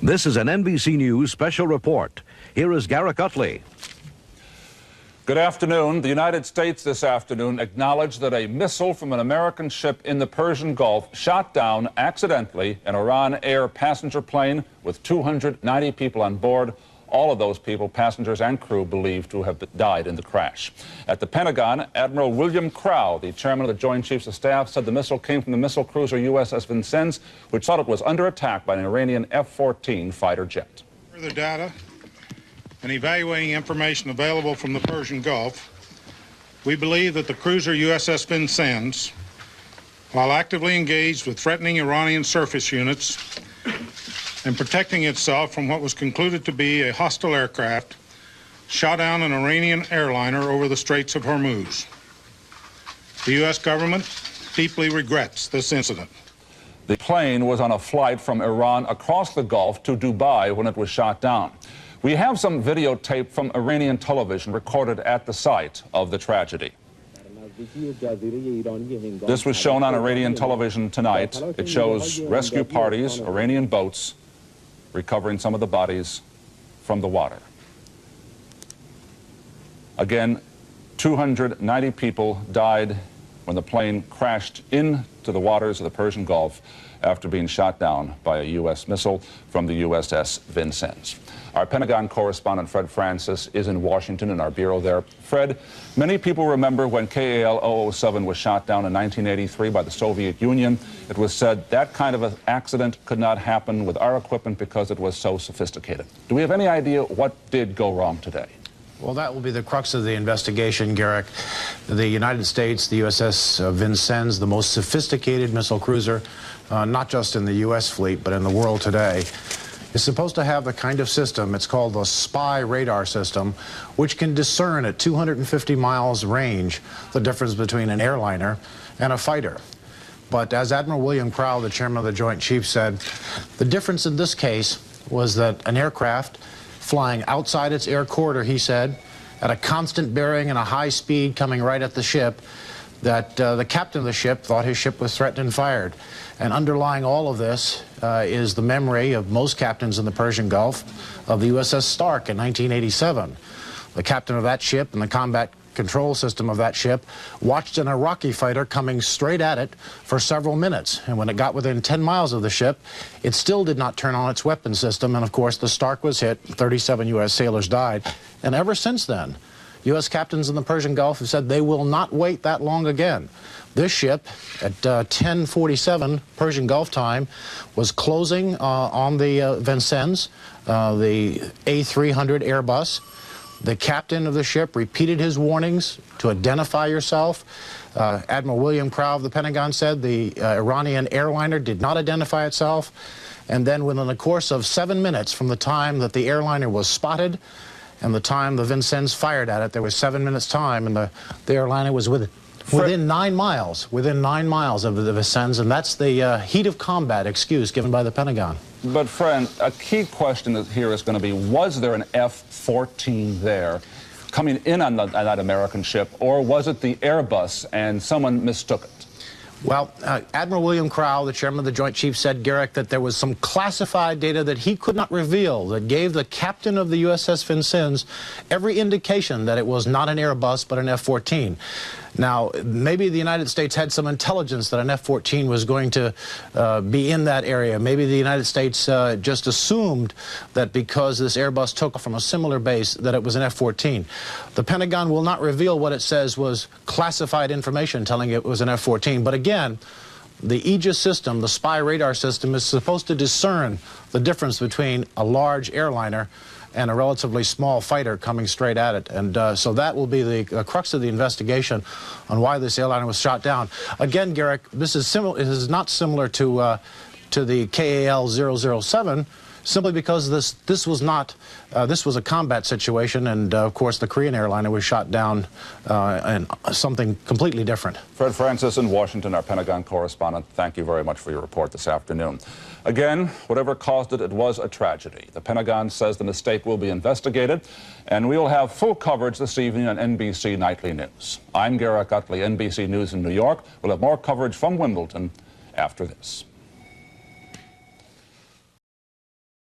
This is an NBC News special report. Here is Garrick Utley. Good afternoon. The United States this afternoon acknowledged that a missile from an American ship in the Persian Gulf shot down accidentally an Iran Air passenger plane with 290 people on board. All of those people, passengers and crew, believed to have died in the crash. At the Pentagon, Admiral William Crowe, the chairman of the Joint Chiefs of Staff, said the missile came from the missile cruiser USS Vincennes, which thought it was under attack by an Iranian F14 fighter jet. Further data and evaluating information available from the Persian Gulf, we believe that the cruiser USS Vincennes, while actively engaged with threatening Iranian surface units and protecting itself from what was concluded to be a hostile aircraft, shot down an Iranian airliner over the Straits of Hormuz. The U.S. government deeply regrets this incident. The plane was on a flight from Iran across the Gulf to Dubai when it was shot down. We have some videotape from Iranian television recorded at the site of the tragedy. This was shown on Iranian television tonight. It shows rescue parties, Iranian boats, recovering some of the bodies from the water. Again, 290 people died when the plane crashed into the waters of the Persian Gulf after being shot down by a U.S. missile from the USS Vincennes. Our Pentagon correspondent Fred Francis is in Washington in our bureau there. Fred, many people remember when KAL 007 was shot down in 1983 by the Soviet Union. It was said that kind of an accident could not happen with our equipment because it was so sophisticated. Do we have any idea what did go wrong today? Well, that will be the crux of the investigation, Garrick. The United States, the USS Vincennes, the most sophisticated missile cruiser, not just in the U.S. fleet, but in the world today, is supposed to have the kind of system, it's called the spy radar system, which can discern at 250 miles range the difference between an airliner and a fighter. But as Admiral William Crowe, the chairman of the Joint Chiefs, said, the difference in this case was that an aircraft flying outside its air corridor, he said, at a constant bearing and a high speed coming right at the ship, that the captain of the ship thought his ship was threatened and fired. And underlying all of this is the memory of most captains in the Persian Gulf of the USS Stark in 1987. The captain of that ship and the combat control system of that ship watched an Iraqi fighter coming straight at it for several minutes. And when it got within 10 miles of the ship, it still did not turn on its weapon system. And of course, the Stark was hit. 37 U.S. sailors died. And ever since then, U.S. captains in the Persian Gulf have said they will not wait that long again. This ship, at 10:47 Persian Gulf time, was closing on the Vincennes, the A300 Airbus. The captain of the ship repeated his warnings to identify yourself. Admiral William Crowe of the Pentagon said the Iranian airliner did not identify itself. And then within the course of 7 minutes from the time that the airliner was spotted and the time the Vincennes fired at it, there was 7 minutes time, and the airliner was within 9 miles of the Vincennes, and that's the heat of combat excuse given by the Pentagon. But, friend, a key question here is going to be, was there an F-14 there coming in on that American ship, or was it the Airbus and someone mistook it? Well, Admiral William Crowe, the chairman of the Joint Chiefs, said, Garrick, that there was some classified data that he could not reveal that gave the captain of the USS Vincennes every indication that it was not an Airbus but an F-14. Now, maybe the United States had some intelligence that an F-14 was going to be in that area. Maybe the United States just assumed that because this Airbus took off from a similar base that it was an F-14. The Pentagon will not reveal what it says was classified information telling it was an F-14. But again, the Aegis system, the spy radar system, is supposed to discern the difference between a large airliner and a relatively small fighter coming straight at it. And so that will be the crux of the investigation on why this airliner was shot down. Again, Garrick, this is not similar to the KAL 007, simply because this was a combat situation, and of course the Korean airliner was shot down in something completely different. Fred Francis in Washington, our Pentagon correspondent, thank you very much for your report this afternoon. Again, whatever caused it, it was a tragedy. The Pentagon says the mistake will be investigated, and we will have full coverage this evening on NBC Nightly News. I'm Garrick Utley, NBC News in New York. We'll have more coverage from Wimbledon after this.